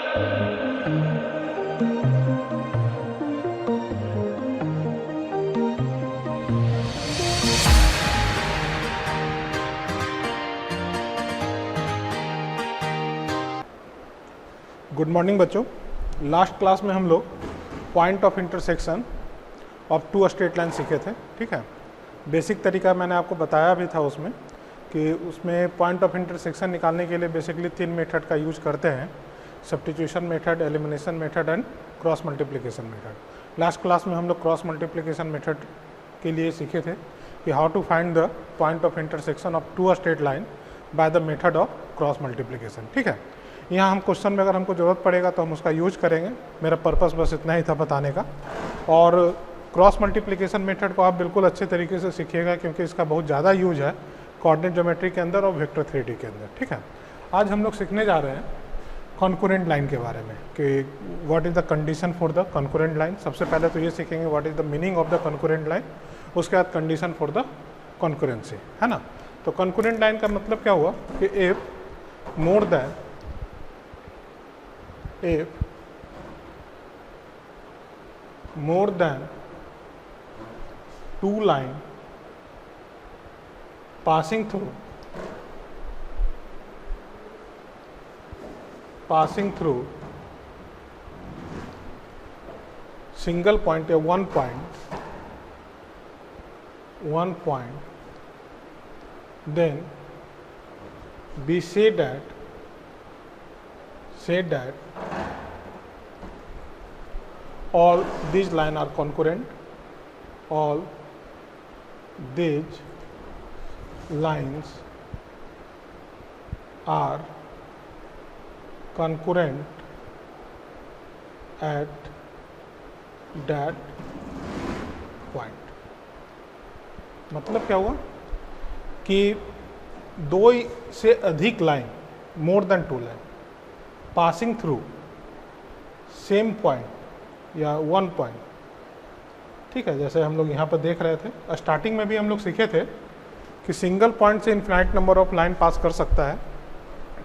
Good morning बच्चों। Last class में हम लोग point of intersection of two straight line सीखे थे। ठीक है, बेसिक तरीका मैंने आपको बताया भी था उसमें कि उसमें पॉइंट ऑफ इंटरसेक्शन निकालने के लिए बेसिकली 3 मेथड का यूज करते हैं, substitution method, elimination method and cross multiplication method. Last class में हम लोग क्रॉस मल्टीप्लिकेशन मेथड के लिए सीखे थे कि how to find the point of intersection of two straight line by the method of cross multiplication. ठीक है, यहाँ हम क्वेश्चन में अगर हमको ज़रूरत पड़ेगा तो हम उसका यूज करेंगे। मेरा पर्पस बस इतना ही था बताने का। और क्रॉस मल्टीप्लिकेशन मेथड को आप बिल्कुल अच्छे तरीके से सीखिएगा क्योंकि इसका बहुत ज़्यादा यूज है कोऑर्डिनेट ज्योमेट्री के अंदर और वेक्टर 3D के अंदर। ठीक है, आज हम लोग सीखने जा रहे हैं कॉन्करेंट लाइन के बारे में कि what is the condition for the concurrent line. सबसे पहले तो ये सीखेंगे what is the meaning of the concurrent line, उसके बाद कंडीशन फॉर द कॉन्करेंसी, है ना। तो कॉन्करेंट लाइन का मतलब क्या हुआ कि if more than two line passing through single point या one point, then we say that all these lines are concurrent, all these lines are concurrent at that point। मतलब क्या हुआ कि दो से अधिक line, more than 2 line passing through same point या 1 point. ठीक है, जैसे हम लोग यहाँ पर देख रहे थे, स्टार्टिंग में भी हम लोग सीखे थे कि सिंगल पॉइंट से इन्फिनाइट नंबर ऑफ लाइन पास कर सकता है।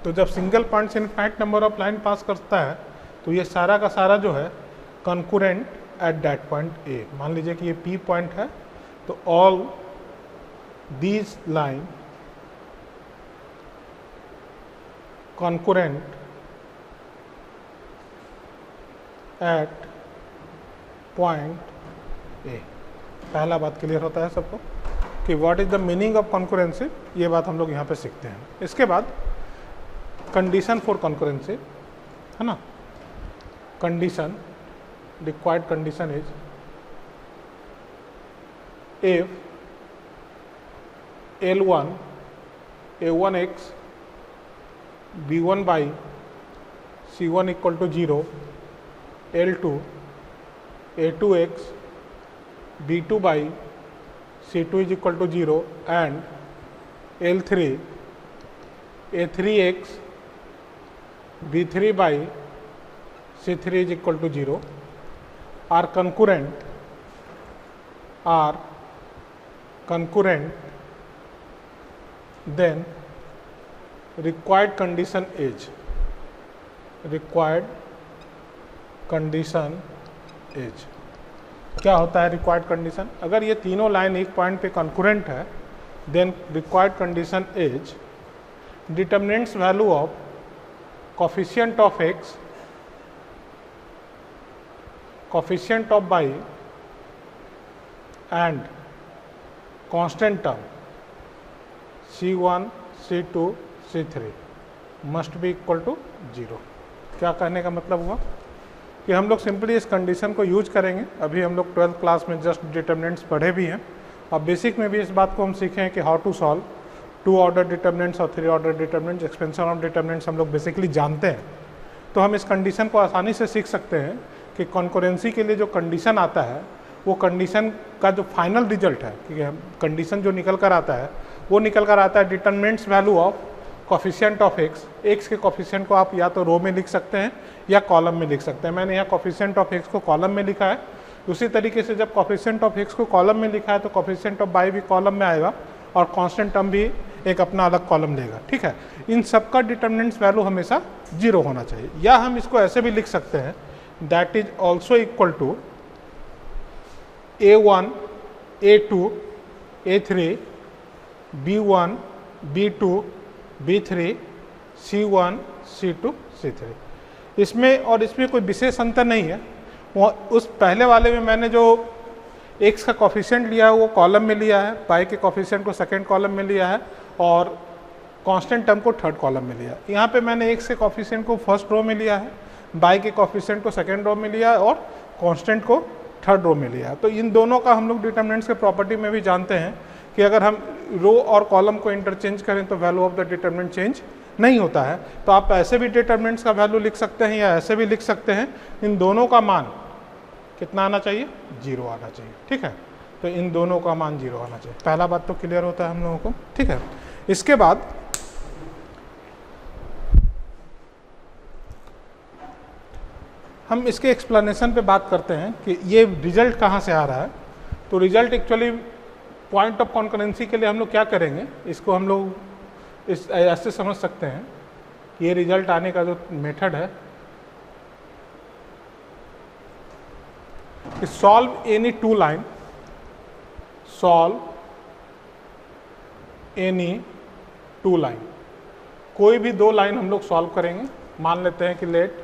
तो जब सिंगल पॉइंट से इन्फिनाइट नंबर ऑफ लाइन पास करता है तो ये सारा का सारा जो है concurrent at that point A. मान लीजिए कि ये पी पॉइंट है, तो all these line concurrent at point A। पहला बात क्लियर होता है सबको कि what is the meaning of concurrency, ये बात हम लोग यहाँ पे सीखते हैं। इसके बाद कंडीशन फॉर कॉन्करेंसी, है ना। Condition, required condition is if L1 A1x B1 by C1 equal to 0, L2 A2x B2 by C2 is equal to 0 and L3 A3x B3 by C3 is equal to 0 are concurrent, then required condition is क्या होता है required condition. अगर ये तीनों line एक point पे concurrent है, then required condition is determinants value of coefficient of x, coefficient of y and constant term C1 C2 C3 must be equal to 0। क्या कहने का मतलब हुआ कि हम लोग सिंपली इस कंडीशन को यूज करेंगे। अभी हम लोग 12th क्लास में जस्ट डिटर्मिनेंट्स पढ़े भी हैं और बेसिक में भी इस बात को हम सीखे हैं कि how to solve 2 order determinants और 3 order determinants, expansion of determinants हम लोग बेसिकली जानते हैं। तो हम इस कंडीशन को आसानी से सीख सकते हैं कि कॉन्करेंसी के लिए जो कंडीशन आता है वो कंडीशन का जो फाइनल रिजल्ट है, ठीक है, कंडीशन जो निकल कर आता है वो निकल कर आता है determinants value of coefficient of x के कोफिशिएंट को आप या तो रो में लिख सकते हैं या कॉलम में लिख सकते हैं। मैंने यहाँ कोफिशिएंट ऑफ एक्स को कॉलम में लिखा है। उसी तरीके से जब कोफिशिएंट ऑफ एक्स को कॉलम में लिखा है तो कोफिशिएंट ऑफ वाई भी कॉलम में आएगा और कांस्टेंट टर्म भी एक अपना अलग कॉलम लेगा, ठीक है। इन सब का डिटर्मिनेंट्स वैल्यू हमेशा 0 होना चाहिए। या हम इसको ऐसे भी लिख सकते हैं, that is also equal to A1, A2, A3, B1, B2, B3, C1, C2, C3। इसमें और इसमें कोई विशेष अंतर नहीं है। वो उस पहले वाले में मैंने जो x का कॉफिशिएंट लिया है वो कॉलम में लिया है, y के कॉफिशिएंट को सेकेंड कॉलम में लिया है और कांस्टेंट टर्म को थर्ड कॉलम में लिया। यहाँ पे मैंने x के कॉफिशिएंट को फर्स्ट रो में लिया है, y के कॉफिशिएंट को सेकेंड रो में लिया है और कांस्टेंट को थर्ड रो में लिया है। तो इन दोनों का हम लोग डिटर्मिनेंट्स के प्रॉपर्टी में भी जानते हैं कि अगर हम रो और कॉलम को इंटरचेंज करें तो value of the determinant change नहीं होता है। तो आप ऐसे भी डिटर्मिनेंट्स का वैल्यू लिख सकते हैं या ऐसे भी लिख सकते हैं। इन दोनों का मान कितना आना चाहिए? 0 आना चाहिए, ठीक है। तो इन दोनों का मान 0 आना चाहिए। पहला बात तो क्लियर होता है हम लोगों को, ठीक है। इसके बाद हम इसके एक्सप्लेनेशन पे बात करते हैं कि ये रिजल्ट कहाँ से आ रहा है। तो result actually point of concurrency के लिए हम लोग क्या करेंगे, इसको हम लोग इस ऐसे समझ सकते हैं कि ये रिजल्ट आने का जो मेथड है कि solve any two line, solve any two line. कोई भी दो लाइन हम लोग सॉल्व करेंगे। मान लेते हैं कि लेट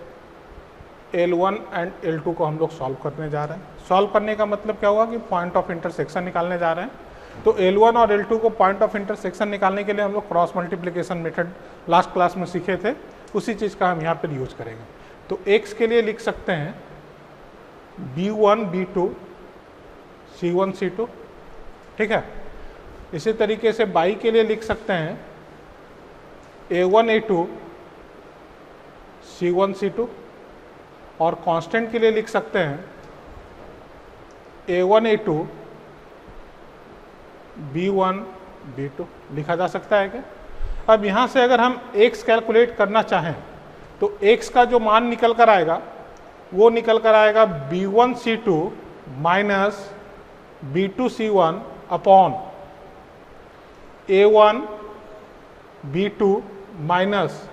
L1 एंड L2 को हम लोग सॉल्व करने जा रहे हैं। सॉल्व करने का मतलब क्या हुआ कि पॉइंट ऑफ इंटरसेक्शन निकालने जा रहे हैं। तो L1 और L2 को पॉइंट ऑफ इंटरसेक्शन निकालने के लिए हम लोग cross multiplication method last class में सीखे थे, उसी चीज़ का हम यहाँ पर यूज करेंगे। तो x के लिए लिख सकते हैं B1 B2 C1 C2, ठीक है। इसी तरीके से y के लिए लिख सकते हैं A1 A2 C1 C2 और कांस्टेंट के लिए लिख सकते हैं A1 A2 B1 B2 लिखा जा सकता है क्या? अब यहाँ से अगर हम x कैलकुलेट करना चाहें तो x का जो मान निकल कर आएगा वो निकल कर आएगा B1 C2 minus B2 C1 upon A1 B2 minus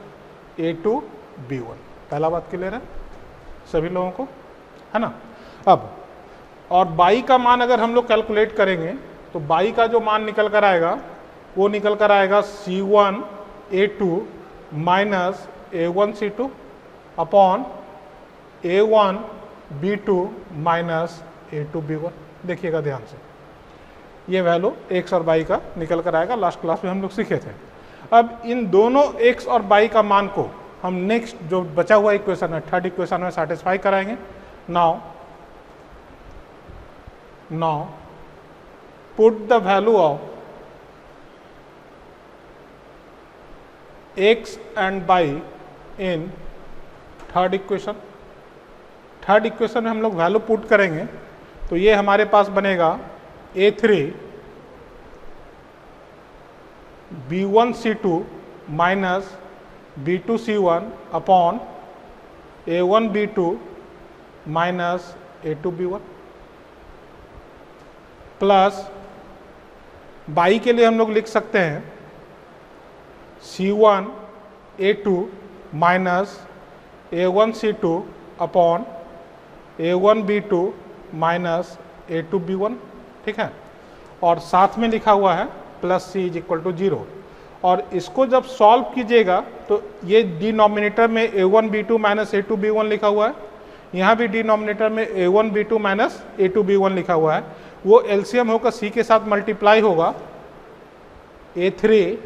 A2 B1। पहला बात क्लियर है सभी लोगों को, है ना। अब और y का मान अगर हम लोग कैलकुलेट करेंगे तो y का जो मान निकल कर आएगा वो निकल कर आएगा C1 A2 minus A1 C2 upon A1 B2 minus A2 B1। देखिएगा ध्यान से, ये वैल्यू x और y का निकल कर आएगा, लास्ट क्लास में हम लोग सीखे थे। अब इन दोनों x और y का मान को हम नेक्स्ट जो बचा हुआ इक्वेशन है, थर्ड इक्वेशन में सेटिस्फाई कराएंगे। Now put the value of x and y in third equation. Third equation में हम लोग वैल्यू पुट करेंगे तो ये हमारे पास बनेगा A3 B1 C2 minus B2 C1 upon A1 B2 minus A2 B1 plus y के लिए हम लोग लिख सकते हैं C1 A2 minus A1 C2 upon A1 B2 minus A2 B1, ठीक है। और साथ में लिखा हुआ है plus C is equal to 0। और इसको जब सॉल्व कीजिएगा तो ये डिनोमिनेटर में A1 B2 minus A2 B1 लिखा हुआ है, यहाँ भी डिनोमिनेटर में A1 B2 minus A2 B1 लिखा हुआ है। वो एलसीएम होकर C के साथ मल्टीप्लाई होगा A3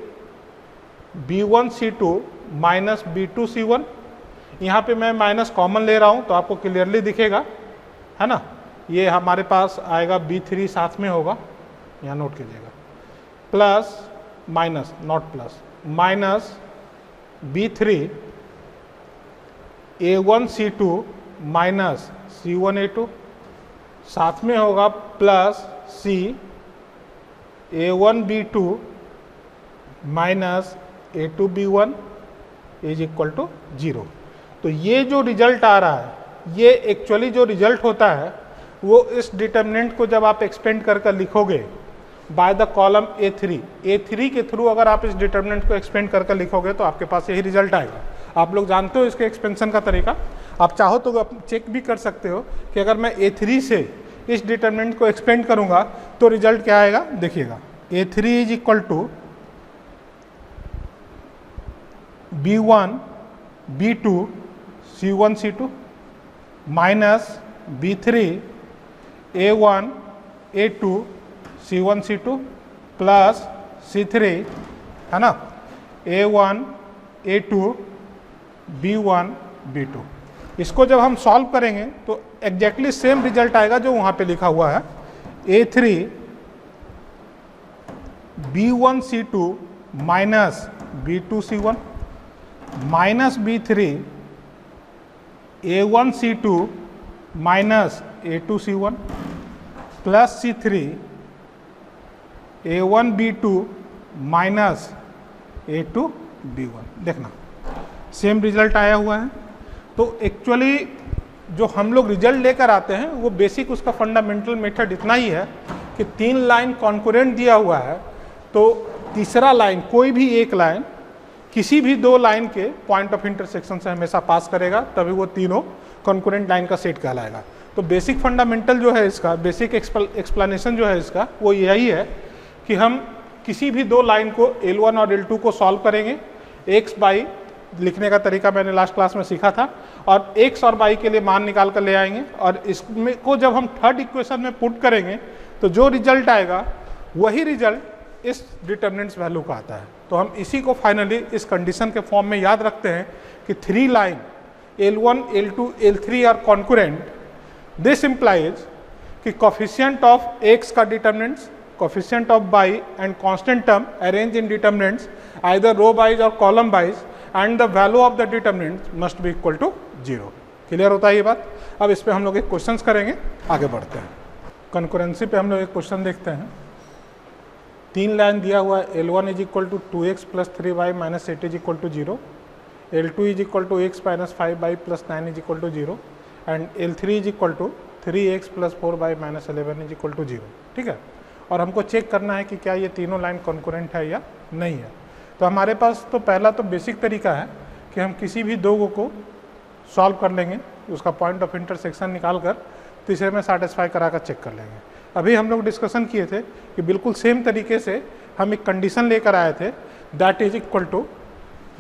B1 C2 minus B2 C1। यहाँ पे मैं माइनस कॉमन ले रहा हूँ तो आपको क्लियरली दिखेगा, है ना। ये हमारे पास आएगा B3 साथ में होगा, यहाँ नोट कीजिएगा, plus minus not plus minus B3 A1 C2 minus C1 A2 साथ में होगा plus C A1 B2 minus A2 B1 is equal to 0। तो ये जो रिजल्ट आ रहा है, ये एक्चुअली जो रिजल्ट होता है वो इस डिटर्मिनेंट को जब आप एक्सपेंड कर लिखोगे by the column A3। A3 के थ्रू अगर आप इस डिटर्मिनेंट को एक्सपेंड करके लिखोगे तो आपके पास यही रिजल्ट आएगा। आप लोग जानते हो इसके एक्सपेंशन का तरीका, आप चाहो तो चेक भी कर सकते हो कि अगर मैं A3 से इस डिटर्मिनेंट को एक्सपेंड करूंगा तो रिजल्ट क्या आएगा, देखिएगा। A3 is equal to B1 B2 C1 C2 minus B3 A1 A2 C1 C2 plus C3 है ना A1 A2 B1 B2। इसको जब हम सॉल्व करेंगे तो एग्जैक्टली सेम रिजल्ट आएगा जो वहां पे लिखा हुआ है। A3 B1 C2 minus B2 C1 minus B3 A1 C2 minus A2 C1 plus C3 A1 B2 minus A2 B1। देखना सेम रिजल्ट आया हुआ है। तो एक्चुअली जो हम लोग रिजल्ट लेकर आते हैं वो बेसिक उसका फंडामेंटल मेथड इतना ही है कि 3 लाइन कॉन्करेंट दिया हुआ है, तो तीसरा लाइन कोई भी एक लाइन किसी भी 2 लाइन के पॉइंट ऑफ इंटरसेक्शन से हमेशा पास करेगा, तभी वो तीनों कॉन्करेंट लाइन का सेट कहलाएगा। तो बेसिक फंडामेंटल जो है इसका, बेसिक एक्सप्लेनेशन जो है इसका वो यही है कि हम किसी भी 2 लाइन को L1 और L2 को सॉल्व करेंगे। x बाई लिखने का तरीका मैंने लास्ट क्लास में सीखा था, और x और y के लिए मान निकाल कर ले आएंगे, और इसमें को जब हम थर्ड इक्वेशन में पुट करेंगे तो जो रिजल्ट आएगा वही रिजल्ट इस डिटर्मिनेंट्स वैल्यू का आता है। तो हम इसी को फाइनली इस कंडीशन के फॉर्म में याद रखते हैं कि 3 line L1 L2 L3 are concurrent. This implies कि कोफिशिएंट ऑफ x का determinants, coefficient of y and constant term arrange in determinants either row wise और column wise and the value of the determinant must be equal to 0। Clear होता है ये बात। अब इस पे हम लोग एक क्वेश्चन करेंगे, आगे बढ़ते हैं। कंकरेंसी पे हम लोग एक क्वेश्चन देखते हैं। 3 लाइन दिया हुआ है, L1 is equal to 2x plus 3y minus 8 is equal to 0, L2 is equal to x minus 5y plus 9 is equal to 0 and L3 is equal to 3x plus 4y minus 11 is equal to 0। ठीक है, और हमको check करना है कि क्या ये तीनों लाइन कॉन्करेंट है या नहीं है। तो हमारे पास तो पहला तो बेसिक तरीका है कि हम किसी भी 2 को सॉल्व कर लेंगे, उसका पॉइंट ऑफ इंटरसेक्शन निकाल कर तीसरे में सेटिस्फाई करा कर चेक कर लेंगे। अभी हम लोग डिस्कशन किए थे कि बिल्कुल सेम तरीके से हम एक कंडीशन लेकर आए थे, that is equal to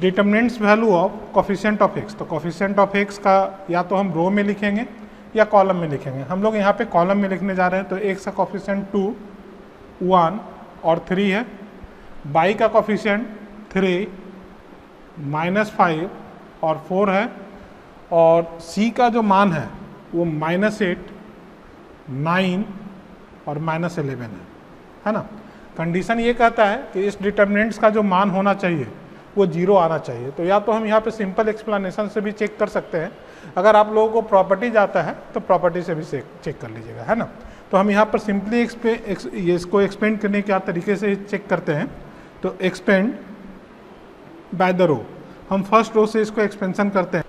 determinants value of coefficient of x। तो कोफिशिएंट ऑफ x का या तो हम रो में लिखेंगे या कॉलम में लिखेंगे। हम लोग यहाँ पे कॉलम में लिखने जा रहे हैं, तो x का कोफिशिएंट 2, 1 और 3 है, y का कोफिशिएंट 3, -5 और 4 है, और c का जो मान है वो -8, 9 और -11 है ना। कंडीशन ये कहता है कि इस डिटर्मिनेंट्स का जो मान होना चाहिए वो 0 आना चाहिए। तो या तो हम यहाँ पे सिंपल एक्सप्लेनेशन से भी चेक कर सकते हैं, अगर आप लोगों को प्रॉपर्टी आता है तो प्रॉपर्टी से भी चेक कर लीजिएगा, है ना। तो हम यहाँ पर सिंपली इसको एक्सपेंड करने के तरीके से चेक करते हैं। तो एक्सपेंड बाय द रो, हम फर्स्ट रो से इसको एक्सपेंशन करते हैं।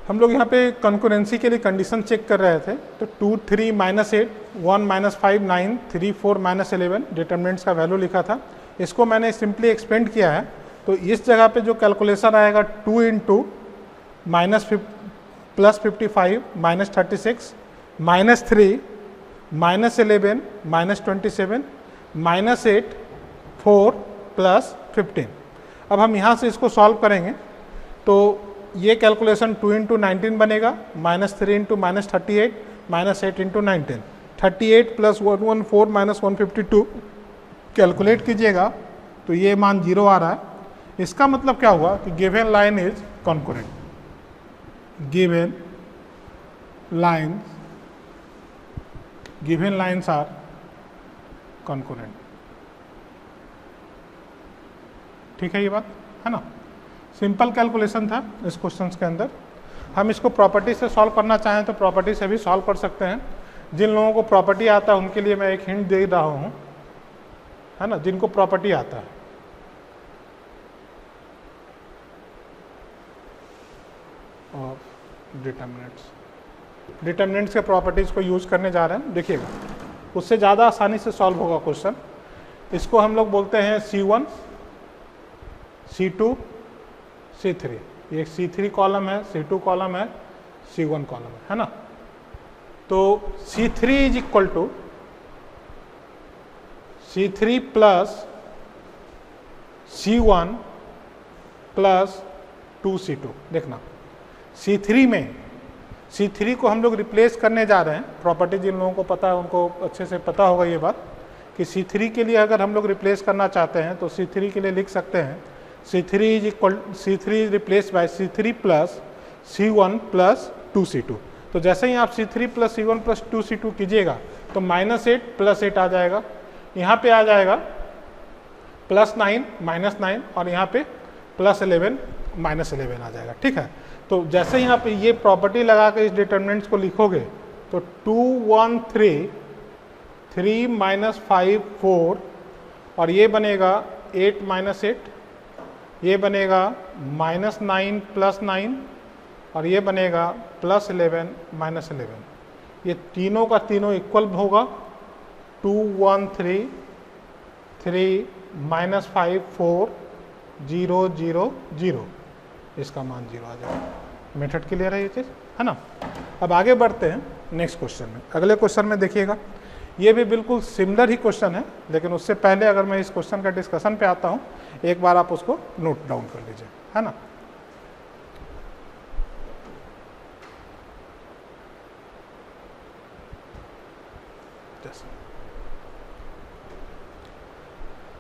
हम लोग यहाँ पे कंकरेंसी के लिए कंडीशन चेक कर रहे थे, तो 2, 3, -8, 1, -5, 9, 3, 4, -11 डिटर्मिनेंट्स का वैल्यू लिखा था। इसको मैंने सिंपली एक्सपेंड किया है, तो इस जगह पे जो कैलकुलेशन आएगा 2 इंटू +55 -36 -3 -11 -27 -8 4 +15। अब हम यहाँ से इसको सॉल्व करेंगे तो ये कैलकुलेशन 2 इंटू 19 बनेगा, -3 इंटू -38 -8 इंटू 19, 38 + 114 -152 कैलकुलेट कीजिएगा तो ये मान 0 आ रहा है। इसका मतलब क्या हुआ कि given line is concurrent, given lines are concurrent. ठीक है, ये बात है ना। सिंपल कैलकुलेशन था इस क्वेश्चन के अंदर। हम इसको प्रॉपर्टी से सॉल्व करना चाहें तो प्रॉपर्टी से भी सॉल्व कर सकते हैं। जिन लोगों को प्रॉपर्टी आता है उनके लिए मैं एक हिंट दे रहा हूँ, है ना, जिनको प्रॉपर्टी आता है। और डिटर्मिनेंट्स के प्रॉपर्टीज को यूज करने जा रहे हैं, देखिएगा उससे ज़्यादा आसानी से सॉल्व होगा क्वेश्चन। इसको हम लोग बोलते हैं C1, C2, C3। ये C3 कॉलम है, C2 कॉलम है, C1 कॉलम है ना। तो C3 is equal to C3 plus C1 plus 2C2। देखना C3 में C3 को हम लोग रिप्लेस करने जा रहे हैं। प्रॉपर्टी जिन लोगों को पता है उनको अच्छे से पता होगा ये बात कि C3 के लिए अगर हम लोग रिप्लेस करना चाहते हैं तो C3 के लिए लिख सकते हैं C3 is replace by C3 plus C1 plus 2C2। तो जैसे ही आप C3 plus C1 plus 2C2 कीजिएगा तो -8 प्लस 8 आ जाएगा, यहाँ पे आ जाएगा +9 -9 और यहाँ पे +11 -11 आ जाएगा। ठीक है, तो जैसे ही आप ये प्रॉपर्टी लगा के इस डिटर्मिनेंट्स को लिखोगे तो 2 1 3 3 -5 4 और ये बनेगा 8 -8, ये बनेगा -9 + 9 और ये बनेगा +11 -11। ये तीनों का तीनों इक्वल होगा। 2 1 3 3 -5 4 0 0 0, इसका मान 0 आ जाएगा। मेथड क्लियर है ये चीज़, है ना। अब आगे बढ़ते हैं नेक्स्ट क्वेश्चन में। अगले क्वेश्चन में देखिएगा, ये भी बिल्कुल सिमिलर ही क्वेश्चन है, लेकिन उससे पहले अगर मैं इस क्वेश्चन का डिस्कशन पे आता हूँ, एक बार आप उसको नोट डाउन कर लीजिए, है ना।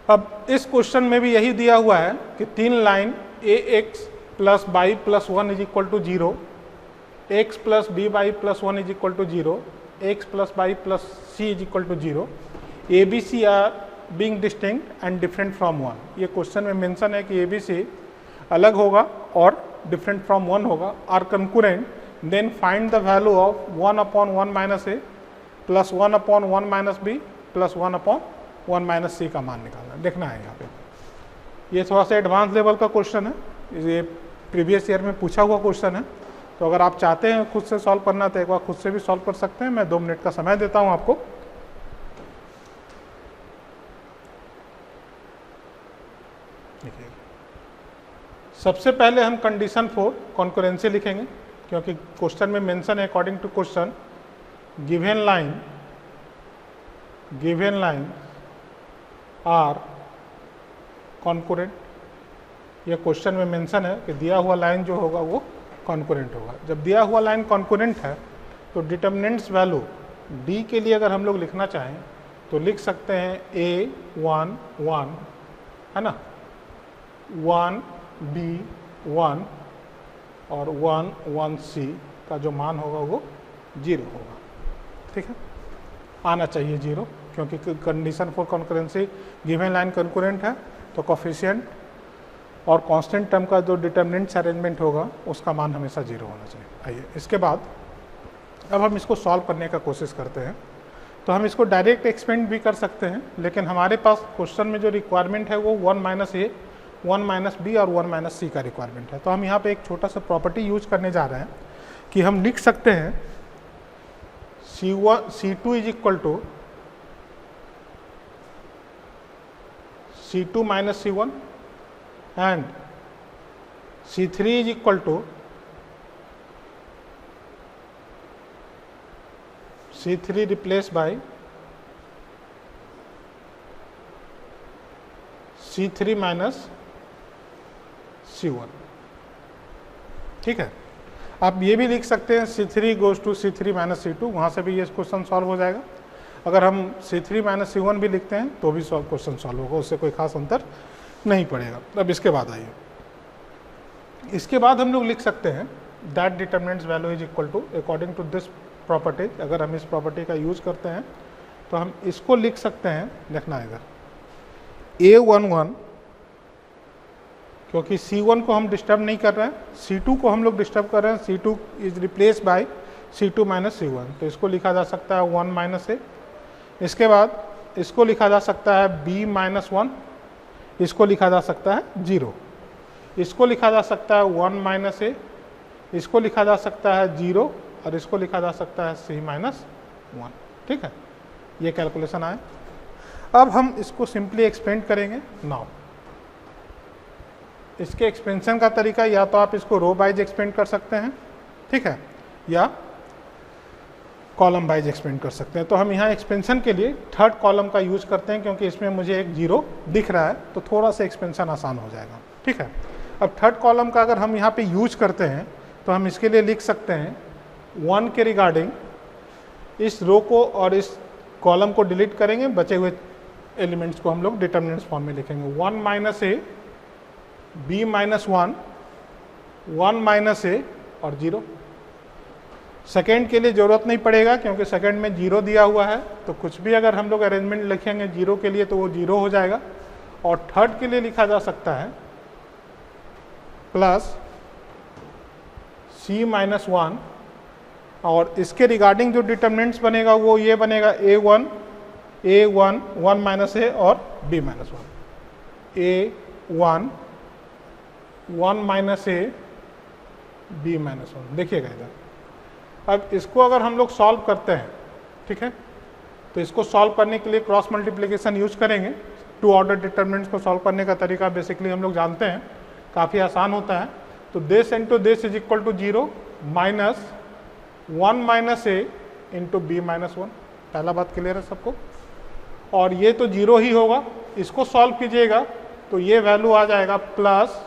अब इस क्वेश्चन में भी यही दिया हुआ है कि 3 line ax plus by plus 1 is equal to 0, x plus b by plus 1 is equal to 0, x plus by plus c is equal to 0, ABC are being distinct and different from 1। ये question में mention है कि ABC अलग होगा और different from 1 होगा, are concurrent, then find the value of 1/1 minus a plus 1/1 minus b plus 1/1 minus c का मान निकालना देखना है। यहाँ पे ये थोड़ा सा एडवांस लेवल का क्वेश्चन है, ये प्रीवियस ईयर में पूछा हुआ क्वेश्चन है। तो अगर आप चाहते हैं खुद से सॉल्व करना तो एक बार खुद से भी सॉल्व कर सकते हैं। मैं 2 मिनट का समय देता हूं आपको। सबसे पहले हम कंडीशन फॉर कॉन्करेंसी लिखेंगे, क्योंकि क्वेश्चन में मेंशन है according to question given line are concurrent. ये क्वेश्चन में मेंशन है कि दिया हुआ लाइन जो होगा वो कॉन्करेंट होगा। जब दिया हुआ लाइन कॉन्करेंट है तो डिटर्मिनेंट्स वैल्यू डी के लिए अगर हम लोग लिखना चाहें तो लिख सकते हैं A1 1, है ना, 1 B 1 और 1 1 C का जो मान होगा वो 0 होगा। ठीक है, आना चाहिए 0, क्योंकि condition for concurrency given line concurrent है तो कोफिशिएंट और कांस्टेंट टर्म का जो डिटर्मिनेंट्स अरेंजमेंट होगा उसका मान हमेशा 0 होना चाहिए। आइए इसके बाद अब हम इसको सॉल्व करने का कोशिश करते हैं। तो हम इसको डायरेक्ट एक्सपेंड भी कर सकते हैं, लेकिन हमारे पास क्वेश्चन में जो रिक्वायरमेंट है वो 1 - a 1 - b और 1 - c का रिक्वायरमेंट है। तो हम यहाँ पे एक छोटा सा प्रॉपर्टी यूज करने जा रहे हैं कि हम लिख सकते हैं C2 is equal to C2 - C1 and C3 is equal to C3 replaced by C3 minus C1। ठीक है, आप ये भी लिख सकते हैं C3 goes to C3 minus C2, वहाँ से भी ये क्वेश्चन सॉल्व हो जाएगा। अगर हम C3 minus C1 भी लिखते हैं तो भी क्वेश्चन सॉल्व होगा, उससे कोई खास अंतर नहीं पड़ेगा। अब इसके बाद आइए, इसके बाद हम लोग लिख सकते हैं that determinants value is equal to according to this property. अगर हम इस प्रॉपर्टी का यूज करते हैं तो हम इसको लिख सकते हैं, देखना है इधर A11, क्योंकि C1 को हम डिस्टर्ब नहीं कर रहे हैं, C2 को हम लोग डिस्टर्ब कर रहे हैं। C2 is replace by C2 minus C1, तो इसको लिखा जा सकता है 1 - a। इसके बाद इसको लिखा जा सकता है B - 1, इसको लिखा जा सकता है 0, इसको लिखा जा सकता है 1 - a, इसको लिखा जा सकता है 0 और इसको लिखा जा सकता है C - 1। ठीक है, ये कैलकुलेशन आए। अब हम इसको सिंपली एक्सपेंड करेंगे नाउ। इसके एक्सपेंशन का तरीका या तो आप इसको रो वाइज एक्सपेंड कर सकते हैं, ठीक है, या कॉलम वाइज एक्सपेंड कर सकते हैं। तो हम यहाँ एक्सपेंशन के लिए थर्ड कॉलम का यूज करते हैं, क्योंकि इसमें मुझे एक जीरो दिख रहा है तो थोड़ा सा एक्सपेंशन आसान हो जाएगा, ठीक है। अब थर्ड कॉलम का अगर हम यहाँ पे यूज करते हैं तो हम इसके लिए लिख सकते हैं 1 के रिगार्डिंग इस रो को और इस कॉलम को डिलीट करेंगे, बचे हुए एलिमेंट्स को हम लोग डिटर्मिनेंट्स फॉर्म में लिखेंगे। 1 माइनस ए, बी माइनस 1, 1 माइनस ए और 0। सेकेंड के लिए ज़रूरत नहीं पड़ेगा क्योंकि सेकेंड में 0 दिया हुआ है, तो कुछ भी अगर हम लोग अरेंजमेंट लिखेंगे 0 के लिए तो वो 0 हो जाएगा। और थर्ड के लिए लिखा जा सकता है प्लस c माइनस 1, और इसके रिगार्डिंग जो डिटर्मिनेंट्स बनेगा वो ये बनेगा a1, 1 माइनस ए और b माइनस 1, a1, 1 माइनस ए, b माइनस 1। देखिएगा इधर, अब इसको अगर हम लोग सॉल्व करते हैं, ठीक है, तो इसको सॉल्व करने के लिए क्रॉस मल्टीप्लिकेशन यूज करेंगे। 2 ऑर्डर डिटर्मिनेंट्स को सॉल्व करने का तरीका बेसिकली हम लोग जानते हैं, काफ़ी आसान होता है। तो this into this is equal to 0 minus 1 minus a into b minus 1। पहला बात क्लियर है सबको। और ये तो 0 ही होगा, इसको सॉल्व कीजिएगा तो ये वैल्यू आ जाएगा plus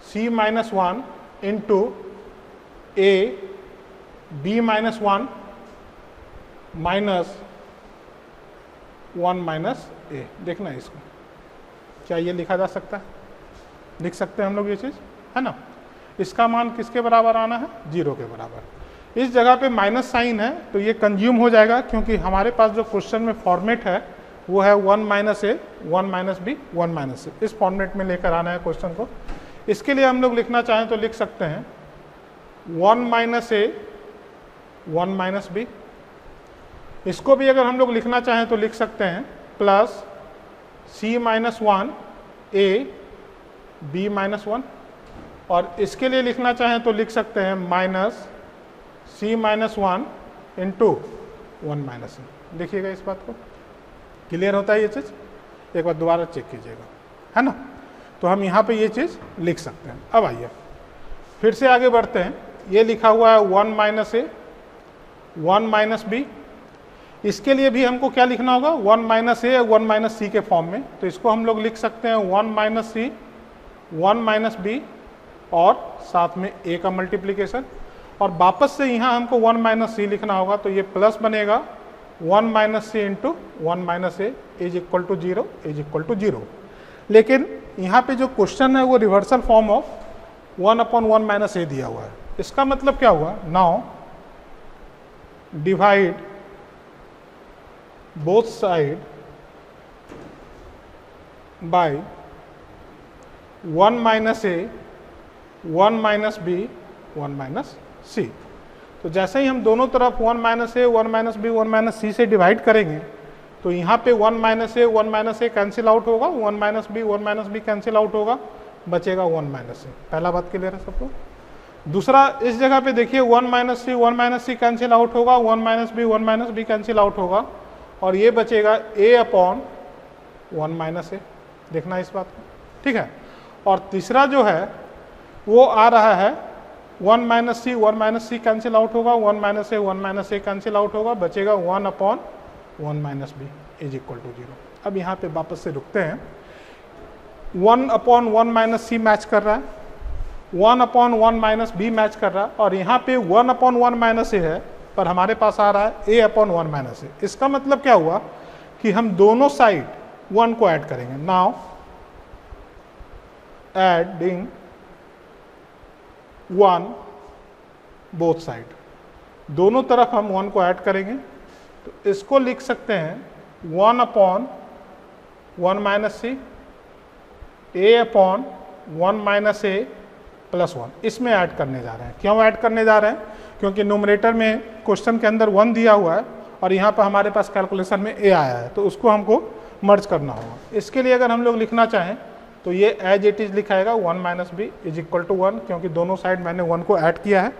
c minus 1 into A B minus 1 minus 1 minus A. देखना है इसको, क्या ये लिखा जा सकता है? लिख सकते हैं हम लोग ये चीज़, है ना। इसका मान किसके बराबर आना है? 0 के बराबर। इस जगह पे माइनस साइन है तो ये कंज्यूम हो जाएगा, क्योंकि हमारे पास जो क्वेश्चन में फॉर्मेट है वो है 1 minus a, 1 minus b, 1 minus ए। इस फॉर्मेट में लेकर आना है क्वेश्चन को। इसके लिए हम लोग लिखना चाहें तो लिख सकते हैं 1 माइनस ए, 1 माइनस बी। इसको भी अगर हम लोग लिखना चाहें तो लिख सकते हैं प्लस c माइनस 1 ए, बी माइनस 1। और इसके लिए लिखना चाहें तो लिख सकते हैं minus c minus 1 into 1 minus A. देखिएगा इस बात को, क्लियर होता है ये चीज़? एक बार दोबारा चेक कीजिएगा, है ना। तो हम यहाँ पे ये चीज़ लिख सकते हैं। अब आइए फिर से आगे बढ़ते हैं। ये लिखा हुआ है 1 माइनस ए, 1 माइनस बी। इसके लिए भी हमको क्या लिखना होगा? 1 माइनस ए, 1 माइनस सी के फॉर्म में। तो इसको हम लोग लिख सकते हैं 1 माइनस सी, 1 माइनस बी और साथ में ए का मल्टीप्लीकेशन। और वापस से यहाँ हमको 1 माइनस सी लिखना होगा, तो ये प्लस बनेगा 1 minus c into 1 minus a is equal to 0, is equal to 0। लेकिन यहाँ पे जो क्वेश्चन है वो reversal form of 1 upon 1 minus a दिया हुआ है। इसका मतलब क्या हुआ? Now divide both side by 1 minus a, 1 minus b, 1 minus c. तो जैसे ही हम दोनों तरफ 1 minus a, 1 minus b, 1 minus c से डिवाइड करेंगे तो यहाँ पे 1 minus a, 1 minus a cancel out होगा, 1 minus b, 1 minus b cancel out होगा, बचेगा 1 माइनस ए। पहला बात क्लियर है सबको? दूसरा, इस जगह पे देखिए 1 minus c, 1 minus c cancel out होगा, 1 minus b, 1 minus b cancel out होगा, और ये बचेगा ए अपॉन 1 माइनस ए। देखना इस बात को, ठीक है। और तीसरा जो है वो आ रहा है 1 minus c, 1 minus c cancel out होगा, 1 minus a, 1 minus a cancel out होगा, बचेगा 1 upon 1 minus b is equal to 0। अब यहाँ पे वापस से रुकते हैं। 1 अपॉन 1 माइनस सी मैच कर रहा है, 1 अपॉन 1 माइनस बी मैच कर रहा है, और यहाँ पे 1 अपॉन 1 माइनस ए है, पर हमारे पास आ रहा है ए अपॉन 1 माइनस ए। इसका मतलब क्या हुआ कि हम दोनों साइड 1 को ऐड करेंगे। नाउ एडिंग 1 बोथ साइड, दोनों तरफ हम 1 को ऐड करेंगे। तो इसको लिख सकते हैं 1 अपॉन 1 माइनस सी, ए अपॉन 1 माइनस ए प्लस 1। इसमें ऐड करने जा रहे हैं। क्यों ऐड करने जा रहे हैं? क्योंकि न्यूमरेटर में क्वेश्चन के अंदर 1 दिया हुआ है और यहाँ पर हमारे पास कैलकुलेशन में ए आया है, तो उसको हमको मर्ज करना होगा। इसके लिए अगर हम लोग लिखना चाहें तो ये एज इट इज लिखाएगा 1 minus b is equal to 1, क्योंकि दोनों साइड मैंने 1 को ऐड किया है।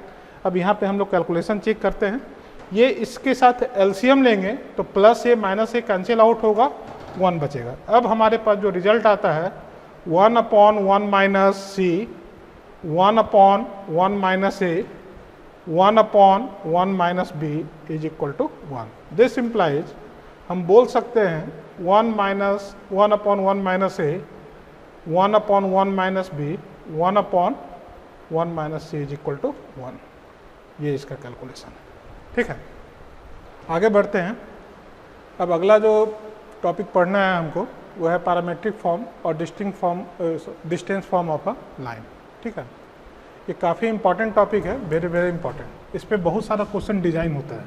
अब यहाँ पे हम लोग कैलकुलेशन चेक करते हैं। ये इसके साथ एलसीएम लेंगे तो plus A minus a cancel out होगा, 1 बचेगा। अब हमारे पास जो रिजल्ट आता है 1/1 minus c, 1/1 minus a, 1/1 minus b is equal to 1। This implies हम बोल सकते हैं 1/1 minus a, 1/1 minus b, 1/1 minus c is equal to 1। ये इसका कैलकुलेशन है, ठीक है। आगे बढ़ते हैं। अब अगला जो टॉपिक पढ़ना है हमको वो है पैरामेट्रिक फॉर्म और distance form of a line, ठीक है। ये काफ़ी इंपॉर्टेंट टॉपिक है, वेरी वेरी इंपॉर्टेंट। इस पर बहुत सारा क्वेश्चन डिजाइन होता है,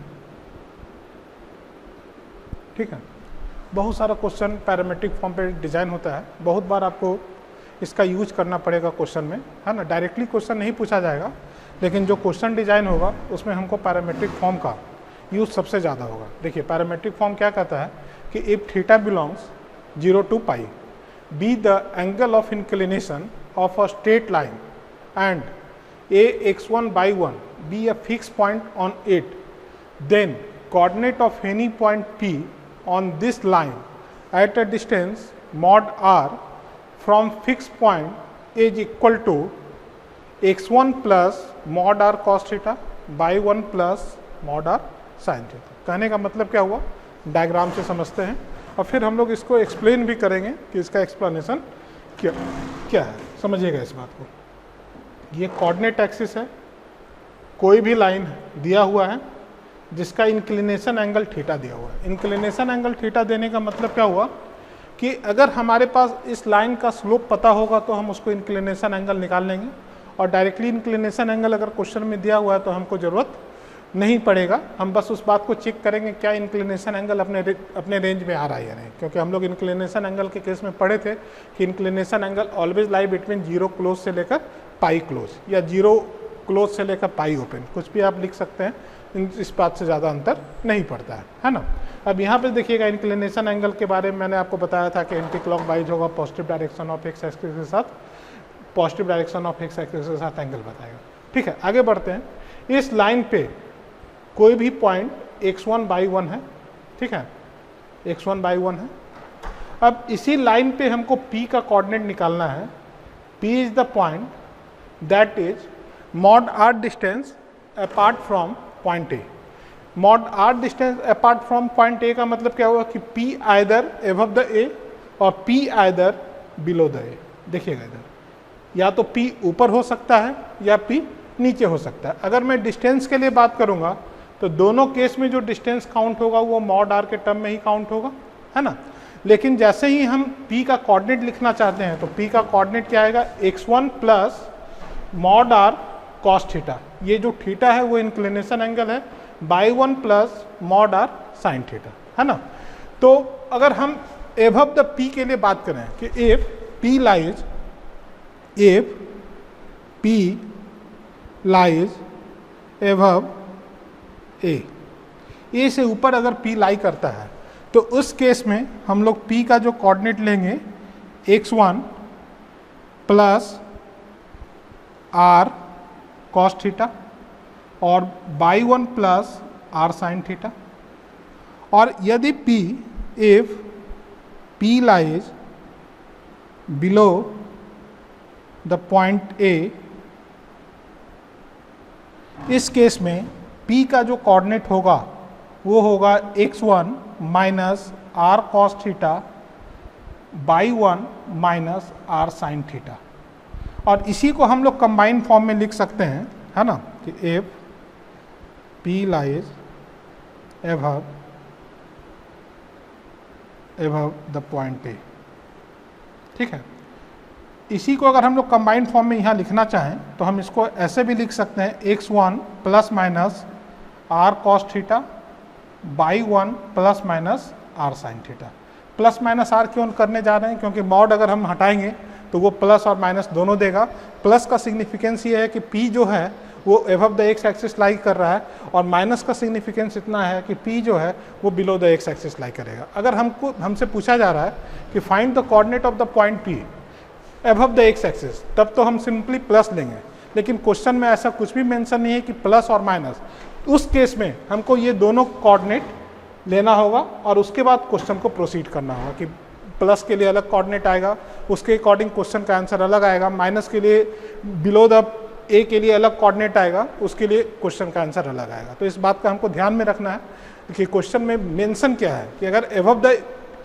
ठीक है। बहुत सारा क्वेश्चन पैरामेट्रिक फॉर्म पे डिजाइन होता है। बहुत बार आपको इसका यूज करना पड़ेगा क्वेश्चन में, है ना। डायरेक्टली क्वेश्चन नहीं पूछा जाएगा, लेकिन जो क्वेश्चन डिजाइन होगा उसमें हमको पैरामेट्रिक फॉर्म का यूज सबसे ज़्यादा होगा। देखिए पैरामेट्रिक फॉर्म क्या कहता है कि if theta belongs 0 to pi, be the angle of inclination of a straight line and ax1/1 be a fixed point on it, then coordinate of any point P on this line at a distance mod r from fixed point is equal to x1 plus mod r cos theta by 1 plus mod r sin theta। कहने का मतलब क्या हुआ, diagram से समझते हैं और फिर हम लोग इसको एक्सप्लेन भी करेंगे कि इसका एक्सप्लेनेशन क्या है। समझिएगा इस बात को। ये कोऑर्डिनेट एक्सिस है, कोई भी लाइन दिया हुआ है जिसका इंक्लिनेशन एंगल थीटा दिया हुआ है। इंक्लिनेशन एंगल थीटा देने का मतलब क्या हुआ कि अगर हमारे पास इस लाइन का स्लोप पता होगा तो हम उसको इंक्लिनेशन एंगल निकाल लेंगे, और डायरेक्टली इंक्लिनेशन एंगल अगर क्वेश्चन में दिया हुआ है तो हमको ज़रूरत नहीं पड़ेगा। हम बस उस बात को चेक करेंगे क्या इंक्लिनेशन एंगल अपने रेंज में आ रहा है या नहीं, क्योंकि हम लोग इंक्लिनेशन एंगल के केस में पढ़े थे कि inclination angle always lie between 0 close से लेकर पाई क्लोज, या 0 क्लोज से लेकर पाई ओपन, कुछ भी आप लिख सकते हैं। इस बात से ज़्यादा अंतर नहीं पड़ता है ना। अब यहाँ पे देखिएगा इंक्लिनेशन एंगल के बारे में मैंने आपको बताया था कि एंटी क्लॉकवाइज होगा, positive direction of x axis के साथ, positive direction of x axis के साथ एंगल बताएगा, ठीक है। आगे बढ़ते हैं। इस लाइन पे कोई भी पॉइंट x1/1 है, ठीक है, x1/1 है। अब इसी लाइन पे हमको P का कोऑर्डिनेट निकालना है। P is the point that is mod r distance apart from point A। mod r distance apart from point A का मतलब क्या हुआ कि P either above the A और P either below the A। देखिएगा इधर, या तो P ऊपर हो सकता है या P नीचे हो सकता है। अगर मैं डिस्टेंस के लिए बात करूंगा तो दोनों केस में जो डिस्टेंस काउंट होगा वो mod r के टर्म में ही काउंट होगा, है ना। लेकिन जैसे ही हम P का कोऑर्डिनेट लिखना चाहते हैं तो P का कोऑर्डिनेट क्या आएगा, x1 plus mod r cos theta. ये जो थीटा है वो इंक्लिनेशन एंगल है, by 1 plus mod r sin theta, है ना। तो अगर हम एबव द P के लिए बात करें कि if P lies above A से ऊपर अगर P लाई करता है तो उस केस में हम लोग P का जो कोऑर्डिनेट लेंगे x1 plus r cos theta और y 1 plus r sin theta. और यदि if P lies below the point A, इस केस में P का जो कोऑर्डिनेट होगा वो होगा x1 minus r cos theta by 1 minus r sin theta. और इसी को हम लोग कंबाइन फॉर्म में लिख सकते हैं, है ना, कि if P lies above the point A, ठीक है। इसी को अगर हम लोग कंबाइंड फॉर्म में यहाँ लिखना चाहें तो हम इसको ऐसे भी लिख सकते हैं x1 plus minus r cos theta by 1 plus minus r sin theta. Plus minus r क्यों करने जा रहे हैं, क्योंकि मॉड अगर हम हटाएंगे तो वो प्लस और माइनस दोनों देगा। प्लस का सिग्निफिकेंस ये है कि P जो है वो एबव द एक्स एक्सिस लाई कर रहा है, और माइनस का सिग्निफिकेंस इतना है कि P जो है वो बिलो द एक्स एक्सिस लाई करेगा। अगर हमसे पूछा जा रहा है कि find the coordinate of the point P above the x axis, तब तो हम सिंपली प्लस लेंगे, लेकिन क्वेश्चन में ऐसा कुछ भी मेंशन नहीं है कि प्लस और माइनस। उस केस में हमको ये दोनों कोऑर्डिनेट लेना होगा और उसके बाद क्वेश्चन को प्रोसीड करना होगा कि प्लस के लिए अलग कोऑर्डिनेट आएगा, उसके अकॉर्डिंग क्वेश्चन का आंसर अलग आएगा, माइनस के लिए बिलो द ए के लिए अलग कोऑर्डिनेट आएगा, उसके लिए क्वेश्चन का आंसर अलग आएगा। तो इस बात का हमको ध्यान में रखना है कि क्वेश्चन में मेंशन क्या है कि अगर एबव द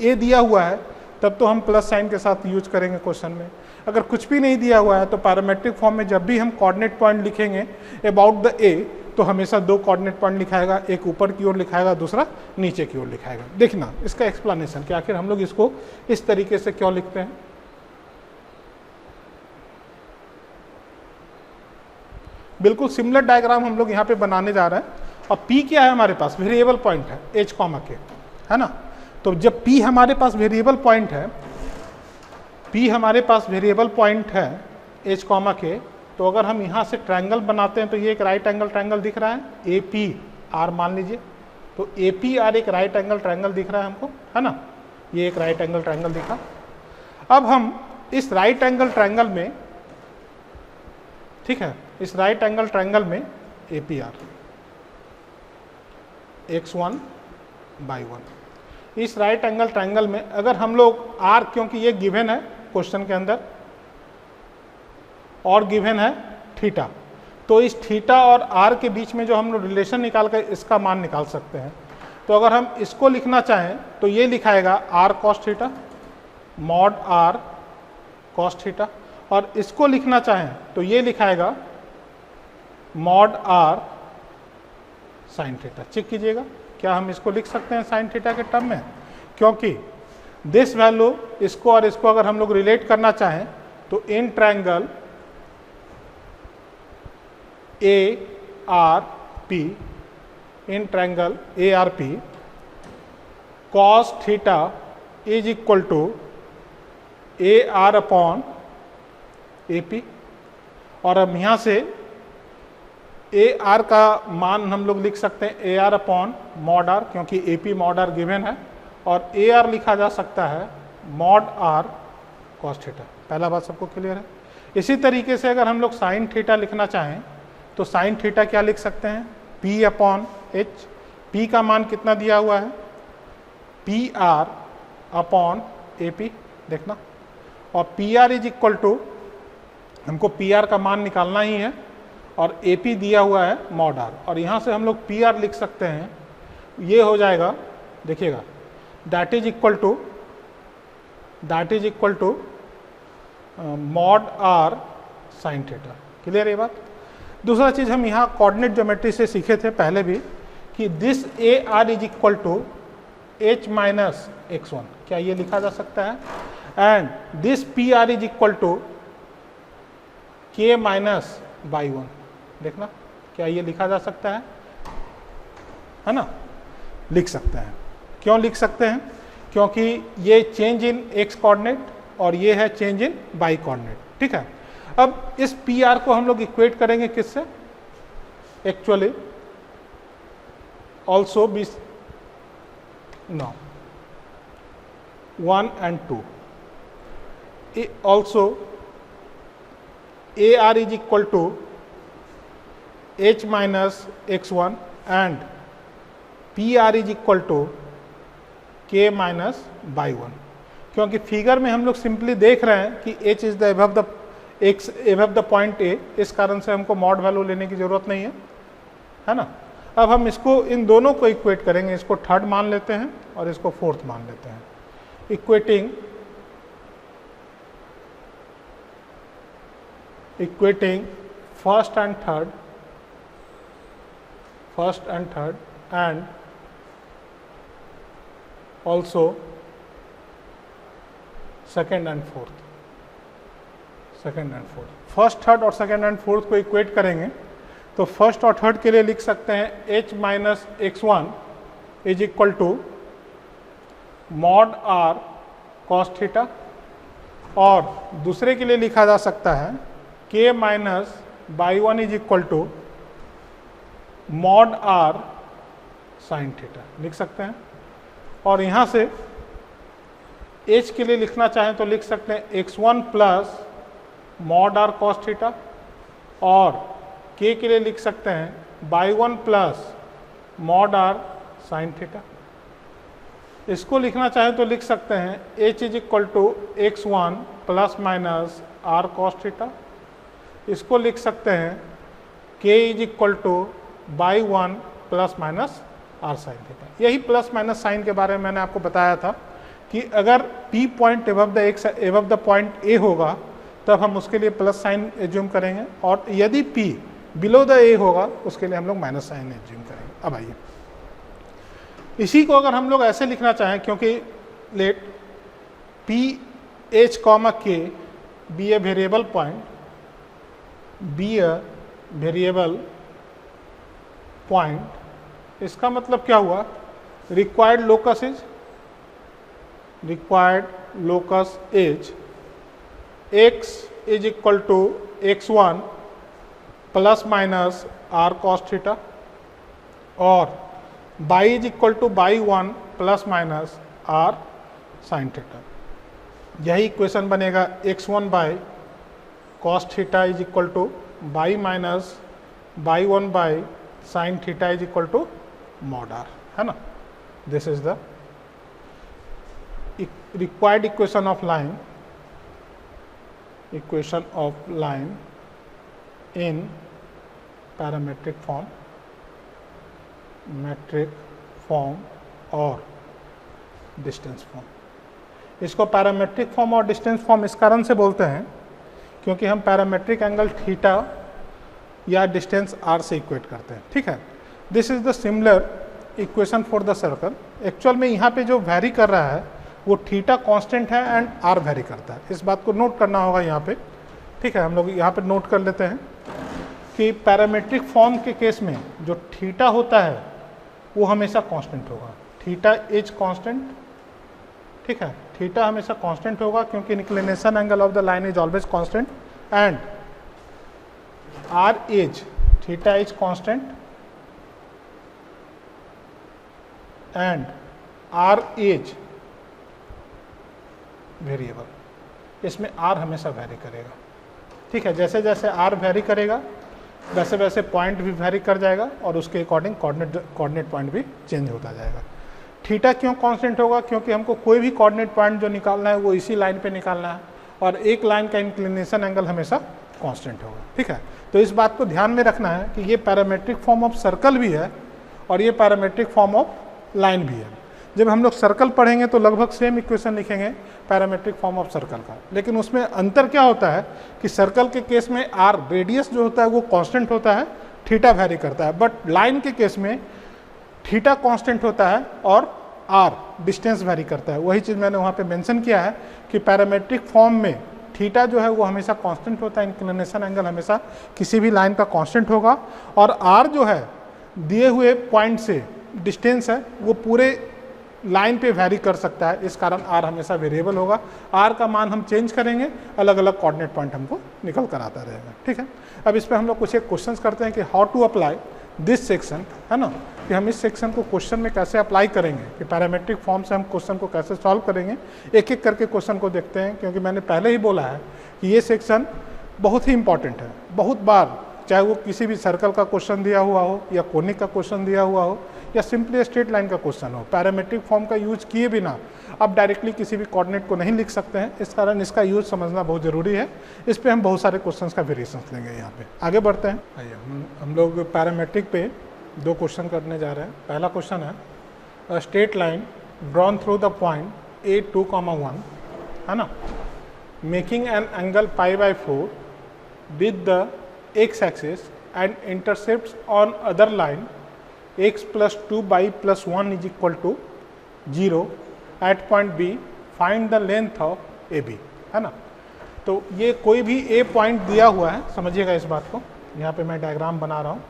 ए दिया हुआ है तब तो हम प्लस साइन के साथ यूज करेंगे क्वेश्चन में। अगर कुछ भी नहीं दिया हुआ है तो पैरामेट्रिक फॉर्म में जब भी हम कोऑर्डिनेट पॉइंट लिखेंगे अबाउट द ए तो हमेशा दो कोऑर्डिनेट पॉइंट लिखाएगा, एक ऊपर की ओर लिखाएगा, दूसरा नीचे की ओर लिखाएगा। देखना इसका एक्सप्लेनेशन कि आखिर हम लोग इसको इस तरीके से क्यों लिखते हैं। बिल्कुल सिमिलर डायग्राम हम लोग यहाँ पे बनाने जा रहे हैं। और P क्या है हमारे पास? वेरिएबल पॉइंट है H कॉमा के, है ना। तो जब P हमारे पास वेरिएबल पॉइंट है, P हमारे पास वेरिएबल पॉइंट है H कॉमा के, तो अगर हम यहाँ से ट्रायंगल बनाते हैं तो ये एक राइट एंगल ट्रायंगल दिख रहा है APR मान लीजिए। तो APR एक राइट एंगल ट्रायंगल दिख रहा है हमको, है ना। ये एक राइट एंगल ट्रायंगल दिखा। अब हम इस राइट एंगल ट्रायंगल में, ठीक है, इस राइट एंगल ट्रायंगल में APR x1/1, इस राइट एंगल ट्रायंगल में अगर हम लोग R, क्योंकि ये गिवन है क्वेश्चन के अंदर, और गिवन है थीटा, तो इस थीटा और R के बीच में जो हम लोग रिलेशन निकाल कर इसका मान निकाल सकते हैं। तो अगर हम इसको लिखना चाहें तो ये लिखाएगा R cos theta mod R cos theta, और इसको लिखना चाहें तो ये लिखाएगा mod R sine theta. Check कीजिएगा क्या हम इसको लिख सकते हैं साइन थीटा के टर्म में, क्योंकि दिस वैल्यू, इसको और इसको अगर हम लोग रिलेट करना चाहें तो in triangle ARP, in triangle ARP cos theta is equal to AR upon AP, और अब यहाँ से AR का मान हम लोग लिख सकते हैं AR अपॉन मॉड R, क्योंकि AP मॉड R गिवन है, और AR लिखा जा सकता है मॉड R cos थीटा। पहला बात सबको क्लियर है। इसी तरीके से अगर हम लोग साइन थीटा लिखना चाहें तो साइन थीटा क्या लिख सकते हैं? P upon H। P का मान कितना दिया हुआ है? PR अपॉन AP, देखना, और PR इज इक्वल टू, हमको PR का मान निकालना ही है, और AP दिया हुआ है मॉड R, और यहाँ से हम लोग PR लिख सकते हैं, ये हो जाएगा, देखिएगा, that is equal to mod R sine theta. Clear है ये बात? दूसरा चीज़ हम यहाँ कोऑर्डिनेट ज्योमेट्री से सीखे थे पहले भी कि this AR is equal to H minus x1, क्या ये लिखा जा सकता है? And this PR is equal to K minus y1, देखना, क्या ये लिखा जा सकता है ना? लिख सकते हैं। क्यों लिख सकते हैं? क्योंकि ये चेंज इन x कोऑर्डिनेट और ये है चेंज इन y कोऑर्डिनेट, ठीक है। अब इस PR को हम लोग इक्वेट करेंगे किससे? Actually also b, no, 1 and 2, also AR is equal to H minus x1 and PR is equal to K minus y1, क्योंकि फिगर में हम लोग सिंपली देख रहे हैं कि H is the above the point A, इस कारण से हमको मॉड वैल्यू लेने की जरूरत नहीं है ना। अब हम इसको, इन दोनों को इक्वेट करेंगे, इसको थर्ड मान लेते हैं और इसको फोर्थ मान लेते हैं। Equating first and third and also second and fourth. First, third और सेकेंड एंड फोर्थ को इक्वेट करेंगे तो फर्स्ट और थर्ड के लिए लिख सकते हैं H minus x1 is equal to mod R cos theta, और दूसरे के लिए लिखा जा सकता है K minus y1 is equal to mod R sine theta, लिख सकते हैं। और यहाँ से H के लिए लिखना चाहें तो लिख सकते हैं x1 plus mod R cos theta, और K के लिए लिख सकते हैं y1 plus mod R sine theta. इसको लिखना चाहे तो लिख सकते हैं h is equal to x1 plus minus r cos theta. इसको लिख सकते हैं k is equal to by 1 plus minus r sine theta. यही प्लस माइनस साइन के बारे में मैंने आपको बताया था कि अगर p point above the point a होगा तब हम उसके लिए प्लस साइन एज्यूम करेंगे, और यदि p बिलो द a होगा उसके लिए हम लोग माइनस साइन एज्यूम करेंगे। अब आइए इसी को अगर हम लोग ऐसे लिखना चाहें, क्योंकि let p h comma k b a variable point, b a variable point, इसका मतलब क्या हुआ, required locus is x is equal to x1 plus minus r cos theta, और y is equal to by 1 plus minus r sine theta. यही equation बनेगा x1 by cos theta is equal to by minus by 1 by sine theta is equal to mod r, है ना। This is the required equation of line in parametric form, metric form और distance form. इसको parametric form और distance form इस कारण से बोलते हैं क्योंकि हम पैरामेट्रिक एंगल थीटा या डिस्टेंस आर से इक्वेट करते हैं, ठीक है। This is the similar equation for the circle. Actual में यहाँ पे जो वैरी कर रहा है वो थीटा कांस्टेंट है एंड आर वैरी करता है। इस बात को नोट करना होगा यहाँ पे, ठीक है। हम लोग यहाँ पे नोट कर लेते हैं कि पैरामेट्रिक फॉर्म के केस में जो थीटा होता है वो हमेशा कांस्टेंट होगा, थीटा इज कांस्टेंट, ठीक है। थीटा हमेशा कांस्टेंट होगा क्योंकि inclination angle of the line is always constant, and r is theta is constant and r is variable. इसमें आर हमेशा वैरी करेगा, ठीक है। जैसे जैसे आर वैरी करेगा वैसे वैसे पॉइंट भी वैरी कर जाएगा और उसके अकॉर्डिंग कोऑर्डिनेट पॉइंट भी चेंज होता जाएगा। थीटा क्यों कांस्टेंट होगा, क्योंकि हमको कोई भी कोऑर्डिनेट पॉइंट जो निकालना है वो इसी लाइन पे निकालना है, और एक लाइन का इंक्लिनेशन एंगल हमेशा कांस्टेंट होगा, ठीक है। तो इस बात को ध्यान में रखना है कि ये पैरामेट्रिक फॉर्म ऑफ सर्कल भी है और ये पैरामेट्रिक फॉर्म ऑफ लाइन भी है। जब हम लोग सर्कल पढ़ेंगे तो लगभग सेम इक्वेशन लिखेंगे पैरामेट्रिक फॉर्म ऑफ सर्कल का, लेकिन उसमें अंतर क्या होता है कि सर्कल के केस में आर रेडियस जो होता है वो कांस्टेंट होता है, थीटा वैरी करता है, बट लाइन के केस में थीटा कांस्टेंट होता है और आर डिस्टेंस वैरी करता है। वही चीज़ मैंने वहाँ पे मेंशन किया है कि पैरामेट्रिक फॉर्म में थीटा जो है वो हमेशा कांस्टेंट होता है, इंक्लिनेशन एंगल हमेशा किसी भी लाइन का कांस्टेंट होगा, और आर जो है दिए हुए पॉइंट से डिस्टेंस है वो पूरे लाइन पे वैरी कर सकता है, इस कारण आर हमेशा वेरिएबल होगा। आर का मान हम चेंज करेंगे, अलग अलग कोऑर्डिनेट पॉइंट हमको निकल कर आता रहेगा, ठीक है। अब इस पर हम लोग कुछ एक क्वेश्चंस करते हैं कि how to apply this section, है ना, कि हम इस सेक्शन को क्वेश्चन में कैसे अप्लाई करेंगे, कि पैरामेट्रिक फॉर्म से हम क्वेश्चन को कैसे सॉल्व करेंगे। एक एक करके क्वेश्चन को देखते हैं, क्योंकि मैंने पहले ही बोला है कि ये सेक्शन बहुत ही इंपॉर्टेंट है। बहुत बार चाहे वो किसी भी सर्कल का क्वेश्चन दिया हुआ हो या कोनिक का क्वेश्चन दिया हुआ हो या सिंपली स्ट्रेट लाइन का क्वेश्चन हो, पैरामेट्रिक फॉर्म का यूज किए बिना आप डायरेक्टली किसी भी कोऑर्डिनेट को नहीं लिख सकते हैं। इस कारण इसका यूज समझना बहुत ज़रूरी है। इस पे हम बहुत सारे क्वेश्चंस का वेरिएशंस लेंगे। यहाँ पे आगे बढ़ते हैं। आइए हम लोग पैरामेट्रिक पे दो क्वेश्चन करने जा रहे हैं। पहला क्वेश्चन है a straight line drawn through the point A2,1, है ना, making an angle π/4 with the x axis and intercepts on other line x plus 2y plus 1 is equal to 0 at point B, find the length of AB, है ना। तो ये कोई भी A point दिया हुआ है, समझिएगा इस बात को। यहाँ पे मैं डायग्राम बना रहा हूँ।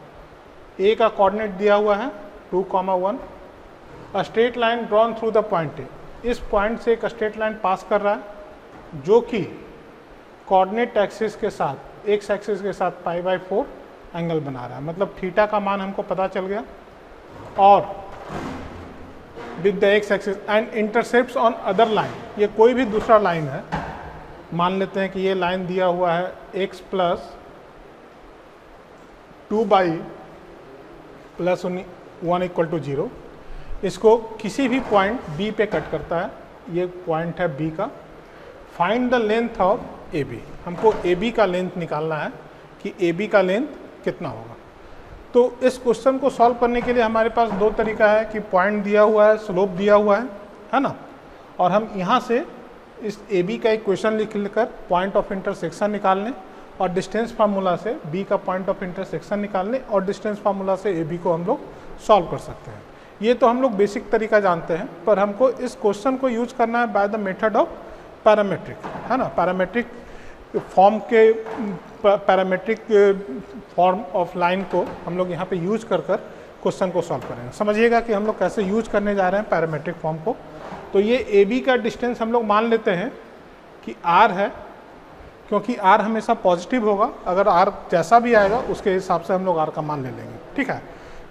A का कोऑर्डिनेट दिया हुआ है 2,1, अ straight line drawn through the point A। इस पॉइंट से एक स्ट्रेट लाइन पास कर रहा है जो कि कोऑर्डिनेट एक्सिस के साथ, एक्स एक्सिस के साथ π/4 एंगल बना रहा है। मतलब थीटा का मान हमको पता चल गया, और with the x axis and intercepts on other line, ये कोई भी दूसरा लाइन है। मान लेते हैं कि ये लाइन दिया हुआ है x plus 2y plus 1 equal to 0। इसको किसी भी पॉइंट बी पे कट करता है, ये पॉइंट है बी का। Find the length of a b, हमको ए बी का लेंथ निकालना है कि ए बी का लेंथ कितना होगा। तो इस क्वेश्चन को सॉल्व करने के लिए हमारे पास दो तरीका है कि पॉइंट दिया हुआ है, स्लोप दिया हुआ है ना, और हम यहाँ से इस ए बी का इक्वेशन लिख कर पॉइंट ऑफ इंटरसेक्शन निकाल लें और डिस्टेंस फार्मूला से बी का पॉइंट ऑफ इंटरसेक्शन निकाल लें और डिस्टेंस फार्मूला से ए बी को हम लोग सॉल्व कर सकते हैं। ये तो हम लोग बेसिक तरीका जानते हैं, पर हमको इस क्वेश्चन को यूज करना है bye the method of parametric, है ना। पैरामेट्रिक फॉर्म के पैरामेट्रिक फॉर्म ऑफ लाइन को हम लोग यहाँ पे यूज कर क्वेश्चन को सॉल्व करेंगे। समझिएगा कि हम लोग कैसे यूज करने जा रहे हैं पैरामेट्रिक फॉर्म को। तो ये ए बी का डिस्टेंस हम लोग मान लेते हैं कि आर है, क्योंकि आर हमेशा पॉजिटिव होगा, अगर आर जैसा भी आएगा उसके हिसाब से हम लोग आर का मान ले लेंगे, ठीक है।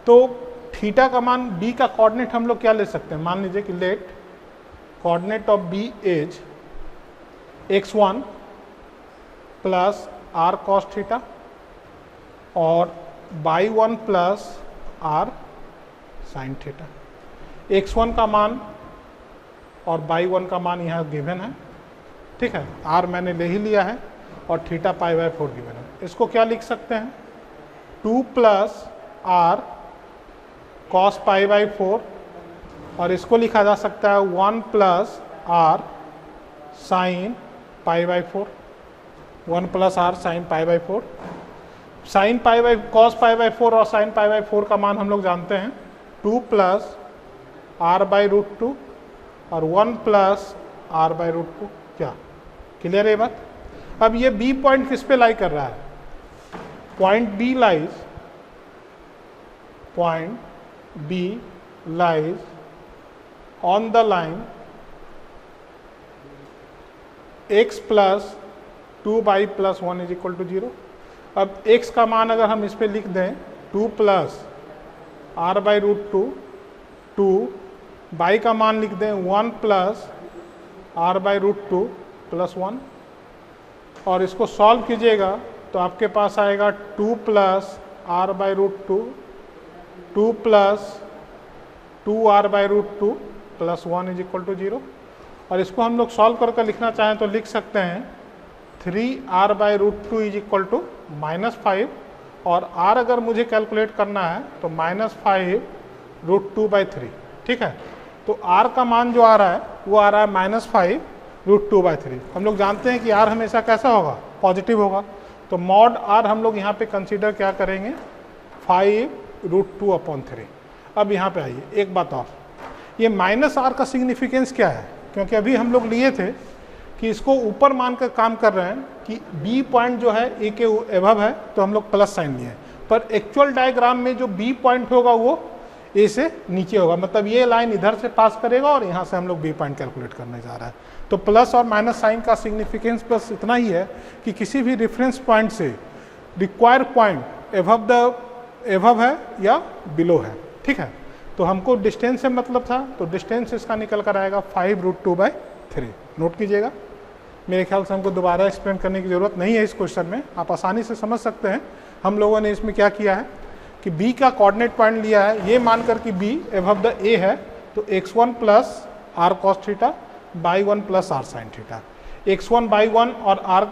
तो थीटा का मान, बी का कोऑर्डिनेट हम लोग क्या ले सकते हैं, मान लीजिए कि let coordinate of b is x1 plus r cos theta और y1 plus r sine theta. x1 का मान और y1 का मान यहाँ गिवन है, ठीक है। r मैंने ले ही लिया है और थीटा π/4 गिवन है। इसको क्या लिख सकते हैं, 2 प्लस आर कॉस π/4, और इसको लिखा जा सकता है 1 plus r sine π/4, 1 plus r sine π/4। Sine cos π/4 और साइन π/4 का मान हम लोग जानते हैं 2 प्लस r/√2 और 1 प्लस r/√2। क्या क्लियर है बात। अब ये बी पॉइंट किस पे लाई कर रहा है, point b lies on the line x plus 2y plus 1 is equal to 0। अब x का मान अगर हम इस पे लिख दें 2 प्लस r/√2, 2, y का मान लिख दें 1 प्लस r/√2 प्लस 1, और इसको सॉल्व कीजिएगा तो आपके पास आएगा 2 plus r/√2, 2 plus 2r/√2 plus 1 is equal to 0। और इसको हम लोग सॉल्व करके लिखना चाहें तो लिख सकते हैं 3r/√2 इज इक्वल टू -5, और r अगर मुझे कैलकुलेट करना है तो -5√2/3, ठीक है। तो r का मान जो आ रहा है वो आ रहा है -5√2/3। हम लोग जानते हैं कि r हमेशा कैसा होगा, पॉजिटिव होगा। तो मॉड r हम लोग यहाँ पे कंसीडर क्या करेंगे, 5√2/3। अब यहाँ पे आइए एक बात और, ये -r का सिग्निफिकेंस क्या है, क्योंकि अभी हम लोग लिए थे कि इसको ऊपर मान कर काम कर रहे हैं कि बी पॉइंट जो है ए के एबव है, तो हम लोग प्लस साइन लिए, पर एक्चुअल डायग्राम में जो बी पॉइंट होगा वो ए से नीचे होगा, मतलब ये लाइन इधर से पास करेगा और यहाँ से हम लोग बी पॉइंट कैलकुलेट करने जा रहा है। तो प्लस और माइनस साइन का सिग्निफिकेंस बस इतना ही है कि किसी भी रेफरेंस पॉइंट से रिक्वायर पॉइंट एबव है या बिलो है, ठीक है। तो हमको डिस्टेंस से मतलब था, तो डिस्टेंस इसका निकल कर आएगा 5√2/3। नोट कीजिएगा, मेरे ख्याल से हमको दोबारा एक्सप्लेन करने की ज़रूरत नहीं है इस क्वेश्चन में, आप आसानी से समझ सकते हैं। हम लोगों ने इसमें क्या किया है कि b का कोऑर्डिनेट पॉइंट लिया है, ये मानकर कि b एबव द a है, तो x1 plus r cos theta by 1 plus r sine theta. x1 by 1 और r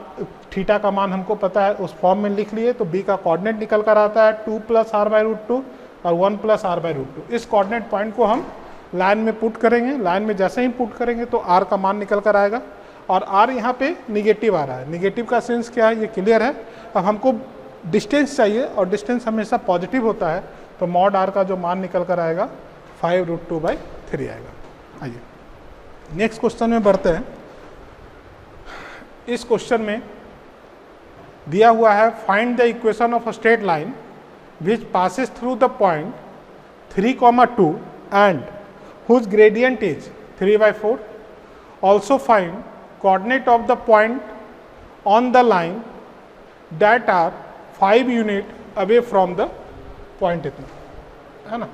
थीटा का मान हमको पता है, उस फॉर्म में लिख लिए, तो b का कोऑर्डिनेट निकल कर आता है 2 प्लस r/√2 और 1 प्लस r/√2। इस कोऑर्डिनेट पॉइंट को हम लाइन में पुट करेंगे, लाइन में जैसे ही पुट करेंगे तो r का मान निकल कर आएगा, और r यहाँ पे निगेटिव आ रहा है। निगेटिव का सेंस क्या है, ये क्लियर है। अब हमको डिस्टेंस चाहिए और डिस्टेंस हमेशा पॉजिटिव होता है, तो मॉड r का जो मान निकल कर आएगा 5√2/3 आएगा। आइए नेक्स्ट क्वेश्चन में बढ़ते हैं। इस क्वेश्चन में दिया हुआ है find the equation of a straight line which passes through the point 3,2 and whose gradient is 3/4। Also find coordinate of the point on the line that are 5 unit away from the point, इतना है ना।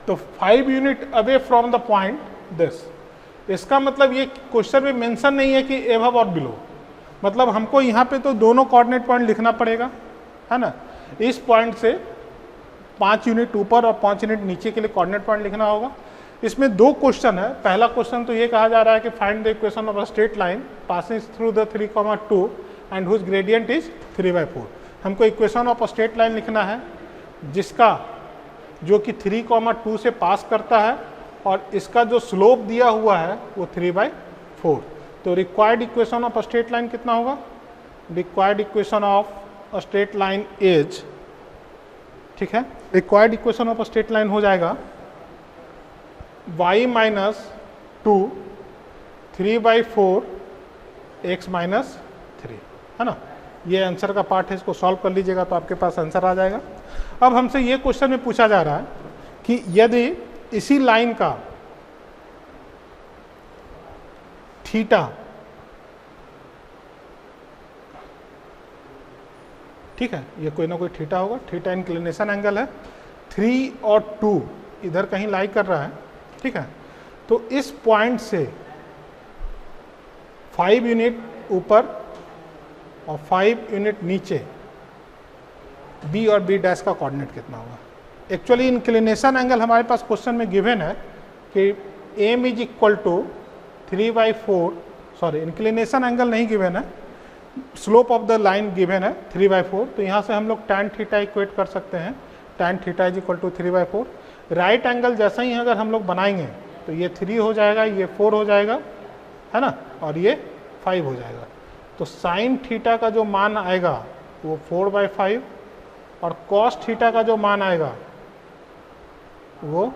तो 5 unit away from the point this, इसका मतलब ये question में mention नहीं है कि एबव और बिलो, मतलब हमको यहाँ पे तो दोनों कोऑर्डिनेट पॉइंट लिखना पड़ेगा, है ना। इस पॉइंट से 5 यूनिट ऊपर और 5 यूनिट नीचे के लिए कोऑर्डिनेट पॉइंट लिखना होगा। इसमें 2 क्वेश्चन है। पहला क्वेश्चन तो ये कहा जा रहा है कि find the equation of a straight line passing through the 3,2 and whose gradient is 3/4। हमको equation of a straight line लिखना है जिसका जो कि 3,2 से पास करता है और इसका जो स्लोप दिया हुआ है वो 3/4। तो required equation of a straight line कितना होगा? Required equation of a straight line is, ठीक है, required equation of a straight line हो जाएगा y माइनस 2 3/4 x माइनस 3, है ना। ये आंसर का पार्ट है, इसको सॉल्व कर लीजिएगा तो आपके पास आंसर आ जाएगा। अब हमसे ये क्वेश्चन में पूछा जा रहा है कि यदि इसी लाइन का थीटा, ठीक है, ये कोई ना कोई थीटा होगा, थीटा इंक्लिनेशन एंगल है, 3 और 2 इधर कहीं लाई कर रहा है, ठीक है। तो इस पॉइंट से 5 यूनिट ऊपर और 5 यूनिट नीचे बी और बी डैश का कोऑर्डिनेट कितना होगा। एक्चुअली इंक्लिनेशन एंगल हमारे पास क्वेश्चन में गिवन है कि m is equal to 3/4, sorry inclination angle नहीं गिवन है, slope of the line given है 3/4। तो यहाँ से हम लोग tan थीटा इक्वेट कर सकते हैं, tan theta is equal to 3/4। Right angle जैसा ही अगर हम लोग बनाएंगे तो ये 3 हो जाएगा, ये 4 हो जाएगा, है ना, और ये 5 हो जाएगा। तो साइन थीटा का जो मान आएगा वो 4/5 और कॉस थीटा का जो मान आएगा वो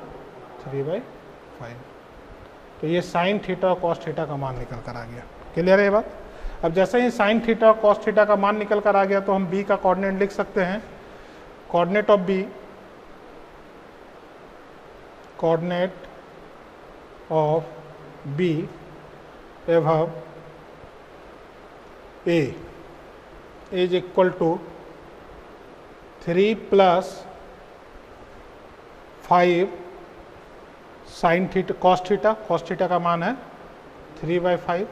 3/5। तो ये साइन थीटा और कॉस थीटा का मान निकल कर आ गया। क्लियर है ये बात? अब जैसे ही साइन थीटा और कॉस थीटा का मान निकल कर आ गया तो हम बी का कोऑर्डिनेट लिख सकते हैं। Coordinate of b, coordinate of b एवं a is equal to 3 + 5 sine theta cos theta का मान है 3/5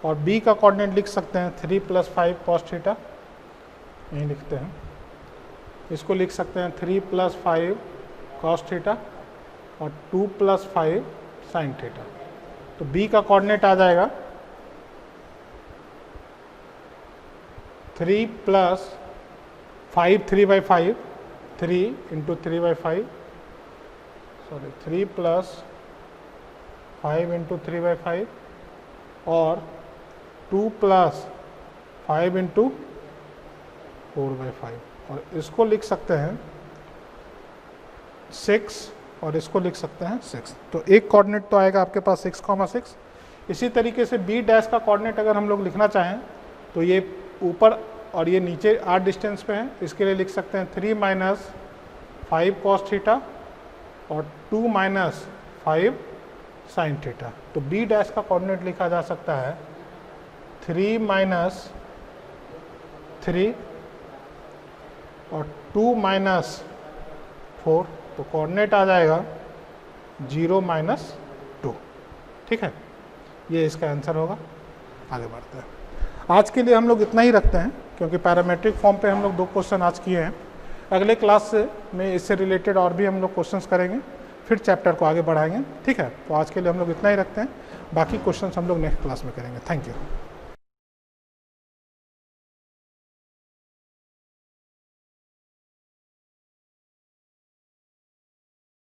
और b का कोऑर्डिनेट लिख सकते हैं 3 + 5 कॉस थीटा, यही लिखते हैं। इसको लिख सकते हैं 3 + 5 कॉस थीटा और 2 + 5 साइन थीटा। तो b का कोऑर्डिनेट आ जाएगा 3 + 5 3/5, 3 × 3/5, सॉरी 3 + 5 × 3/5 और 2 + 5 × 4/5 और इसको लिख सकते हैं 6 और इसको लिख सकते हैं 6। तो एक कोऑर्डिनेट तो आएगा आपके पास 6,6। इसी तरीके से बी डैश का कोऑर्डिनेट अगर हम लोग लिखना चाहें तो ये ऊपर और ये नीचे 8 डिस्टेंस पे है, इसके लिए लिख सकते हैं 3 - 5 कॉस थीटा और 2 - 5 साइन थीटा। तो बी डैश का कोऑर्डिनेट लिखा जा सकता है 3 - 3 और 2 - 4। तो कोऑर्डिनेट आ जाएगा 0 - 2। ठीक है, ये इसका आंसर होगा। आगे बढ़ते हैं। आज के लिए हम लोग इतना ही रखते हैं क्योंकि पैरामेट्रिक फॉर्म पे हम लोग 2 क्वेश्चन आज किए हैं। अगले क्लास में इससे रिलेटेड और भी हम लोग क्वेश्चंस करेंगे, फिर चैप्टर को आगे बढ़ाएंगे। ठीक है, तो आज के लिए हम लोग इतना ही रखते हैं, बाकी क्वेश्चंस हम लोग नेक्स्ट क्लास में करेंगे। Thank you.